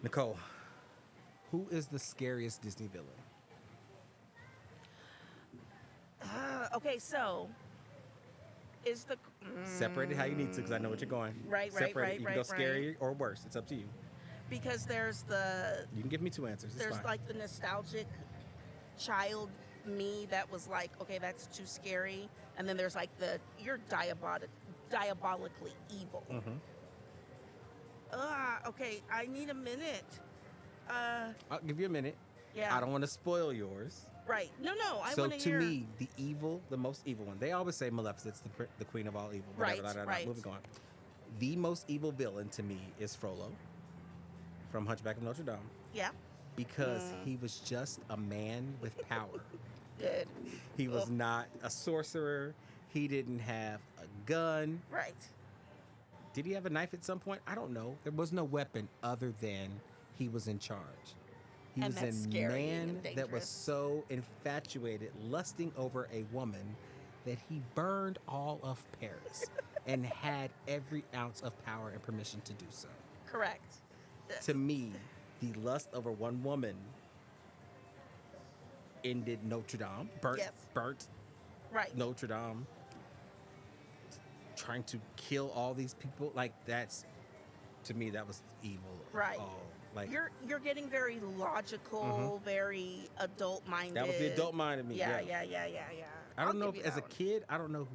Nicole, who is the scariest Disney villain? Okay, so is the Separate it how you need to, because I know what you're going. Right, Separate it. You can go right. scary or worse. It's up to you. Because there's the You can give me two answers. It's there's fine. like the nostalgic child me that was like, okay, that's too scary, and then there's like the you're diabolically evil. Mm-hmm. Okay, I need a minute. I'll give you a minute. Yeah. I don't want to spoil yours. Right. No, I So want to to hear. me, the most evil one. They always say Maleficent's the queen of all evil. Right, right. Moving on. The most evil villain to me is Frollo from Hunchback of Notre Dame, Yeah. because he was just a man with power. Good. He was Oh. not a sorcerer. He didn't have a gun. Right. Did he have a knife at some point? I don't know. There was no weapon other than he was in charge. He And was that's a scary man and that was dangerous. so infatuated, lusting over a woman, that he burned all of Paris and had every ounce of power and permission to do so. Correct. To me, the lust over one woman ended Notre Dame, Yes. burnt Right. Notre Dame, trying to kill all these people. Like, that's, to me, that was evil. of Right. all. Like, You're getting very logical, very adult minded. that was the adult mind of me. Yeah. I don't know if, give you as a that one. kid, I don't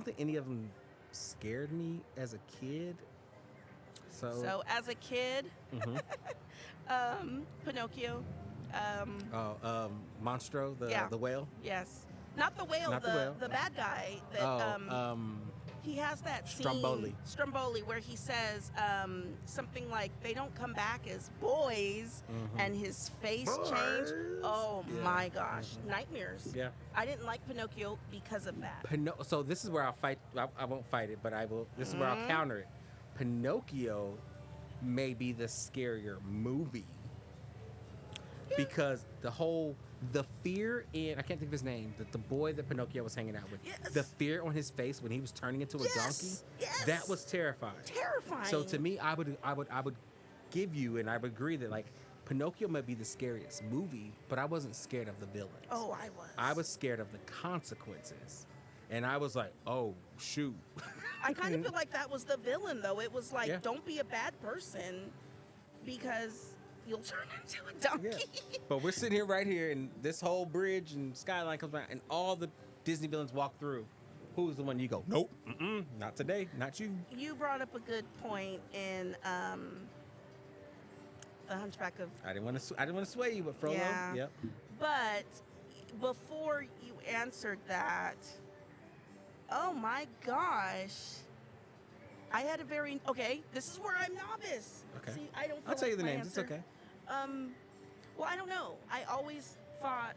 think any of them scared me as a kid. So as a kid, Pinocchio. Monstro, Yeah. the whale. Yes. Not the whale, Not the whale. the bad guy. That, he has that scene, Stromboli, where he says something like, they don't come back as boys, and his face changed. Oh Yeah. my gosh. Nightmares. Yeah. I didn't like Pinocchio because of that. So this is where I'll fight. I won't fight it, but I will. This is where I'll counter it. Pinocchio may be the scarier movie, because the fear in, I can't think of his name, the boy that Pinocchio was hanging out with, Yes. the fear on his face when he was turning into a donkey, Yes. that was terrifying. Terrifying. So to me, I would give you, and I would agree that, like, Pinocchio might be the scariest movie, but I wasn't scared of the villains. Oh, I was. I was scared of the consequences, and I was like, oh shoot. I kind of feel like that was the villain, though. It was like, Yeah. don't be a bad person because you'll turn into a donkey. Yeah. But we're sitting here right here, and this whole bridge and skyline comes by, and all the Disney villains walk through. Who's the one you go, nope, not today, not you. You brought up a good point in the Hunchback of. I didn't want to sway you, but Frollo. Yeah. Yep. But before you answered that, oh my gosh. I had a very okay. This is where I'm novice. Okay. See, I don't. Feel I'll tell you like the my names. answer. It's okay. Well, I don't know. I always thought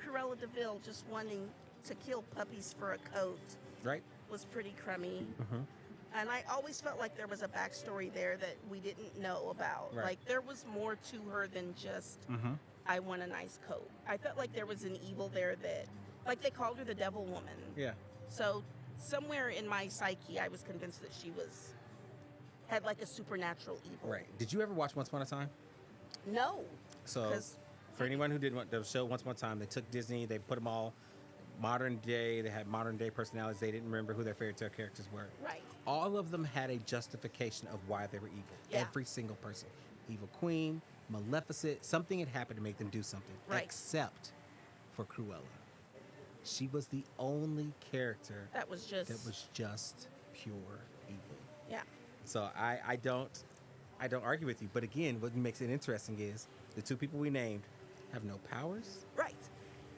Cruella de Vil just wanting to kill puppies for a coat Right. was pretty crummy. Mm-hmm. And I always felt like there was a backstory there that we didn't know about. Right. Like there was more to her than just I want a nice coat. I felt like there was an evil there that, like they called her the Devil Woman. Yeah. So somewhere in my psyche, I was convinced that she had like a supernatural evil. Right. Did you ever watch Once Upon a Time? No. So, 'Cause- for anyone who didn't want the show Once Upon a Time, they took Disney, they put them all modern day, they had modern day personalities, they didn't remember who their fairy tale characters were. Right. All of them had a justification of why they were evil. Yeah. Every single person. Evil Queen, Maleficent, something had happened to make them do something. Right. Except for Cruella. She was the only character That was just. that was just pure evil. Yeah. So I don't argue with you. But again, what makes it interesting is the two people we named have no powers. Right.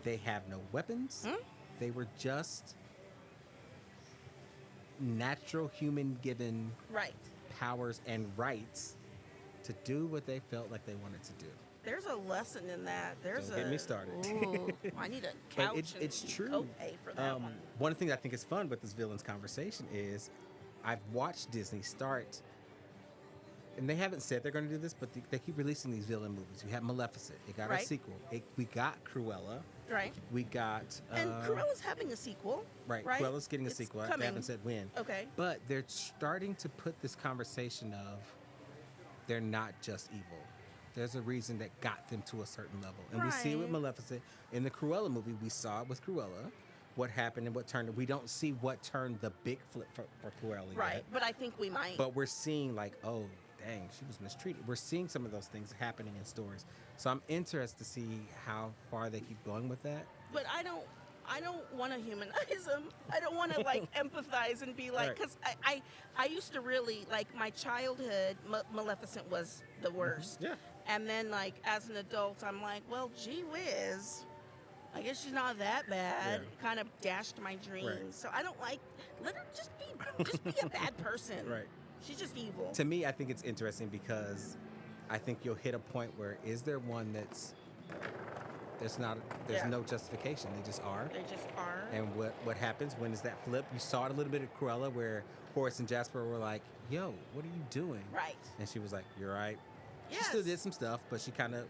They have no weapons. Hmm? They were just natural human given Right. powers and rights to do what they felt like they wanted to do. There's a lesson in that. There's Don't get me started. Ooh, I need a couch. But it's and true. copay for that one. One of the things I think is fun with this villains conversation is I've watched Disney start, and they haven't said they're going to do this, but they keep releasing these villain movies. We have Maleficent. It got a Right. sequel. We got Cruella. Right. We got... And Cruella's having a sequel. Right. Right. Cruella's getting a It's sequel. They coming. haven't said when. Okay. But they're starting to put this conversation of... they're not just evil. There's a reason that got them to a certain level. And we see it with Right. Maleficent. In the Cruella movie, we saw it with Cruella, what happened and what turned it. We don't see what turned the big flip for Cruella Right. yet. But I think we might. But we're seeing like, oh, dang, she was mistreated. We're seeing some of those things happening in stories. So I'm interested to see how far they keep going with that. But I don't want to humanize them. I don't want to like empathize and be like, Right. because I used to really like my childhood. Maleficent was the worst. Yeah. And then like as an adult, I'm like, well, gee whiz. I guess she's not that bad. Yeah. Kind of dashed my dreams. Right. So I don't like. Let her just be a bad person. Right. She's just evil. To me, I think it's interesting because I think you'll hit a point where is there one there's Yeah. no justification. They just are. They just are. And what happens when is that flip? You saw it a little bit at Cruella where Horace and Jasper were like, yo, what are you doing? Right. And she was like, you're right. Yes. She still did some stuff, but she kind of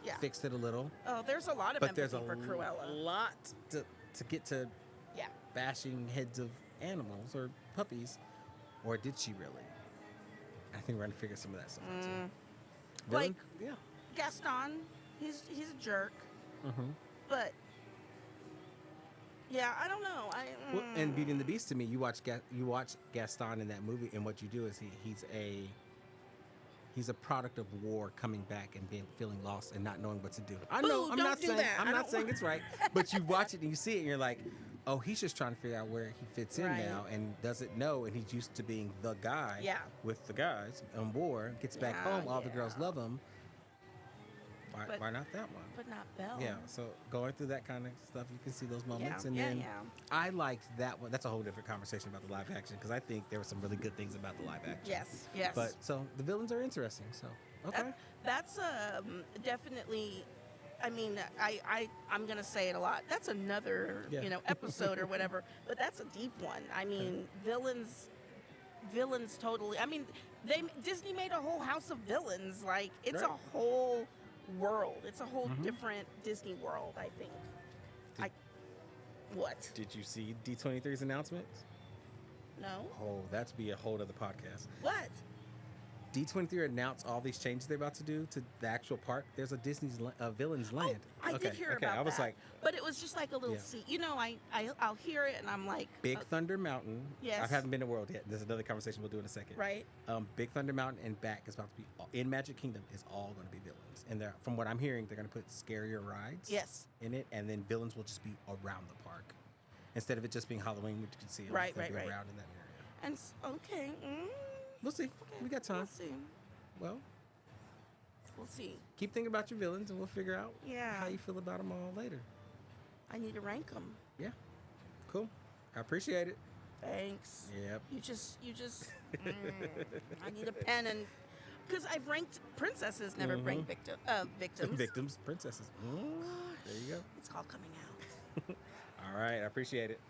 Yeah. fixed it a little. Oh, there's a lot of But there's empathy a for Cruella. lot to get to Yeah. bashing heads of animals or puppies. Or did she really? I think we're going to figure some of that stuff out too. Like- yeah. Gaston, he's a jerk, Mm-hmm. but yeah, I don't know. Well, and Beauty and the Beast to me, you watch Gaston in that movie, and what you do is he's a product of war coming back and feeling lost and not knowing what to do. I know Boo, I'm don't not do saying that. I'm I not don't saying want- it's right, but you watch it and you see it and you're like, oh, he's just trying to figure out where he fits in Right. now and doesn't know, and he's used to being the guy Yeah. with the guys on war. Gets back Yeah, home, all the yeah. girls love him. But- Why not that one? But not Belle. Yeah, so going through that kind of stuff, you can see those moments, and yeah, then yeah. I liked that one. That's a whole different conversation about the live action because I think there were some really good things about the live action. Yes. But so the villains are interesting. So okay, That's definitely. I mean, I'm gonna say it a lot. That's another Yeah. episode or whatever. But that's a deep one. I mean, villains totally. I mean, Disney made a whole house of villains. Like it's Right. a whole world. It's a whole Mhm. different Disney world. I think. Did- What? did you see D23's announcements? No. Oh, that'd be a whole other podcast. What? D23 announced all these changes they're about to do to the actual park. There's a Disney's Villains Land. Oh, I did hear about that. I was like, but it was just like a little Yeah. seat. I'll hear it and I'm like, Big Thunder Mountain. Yes. I haven't been to World yet. There's another conversation we'll do in a second. right. Big Thunder Mountain and back is about to be in Magic Kingdom is all going to be villains, and from what I'm hearing, they're going to put scarier rides Yes. in it, and then villains will just be around the park instead of it just being Halloween, which you can see them, Right, they'll right, be right. around in that area. And okay. We'll see. We got time. We'll see. Well, We'll see. keep thinking about your villains, and we'll figure out Yeah. how you feel about them all later. I need to rank them. Yeah, cool. I appreciate it. Thanks. Yep. You just. I need a pen and because I've ranked princesses, never ranked victims. Victims, princesses. There you go. It's all coming out. All right, I appreciate it.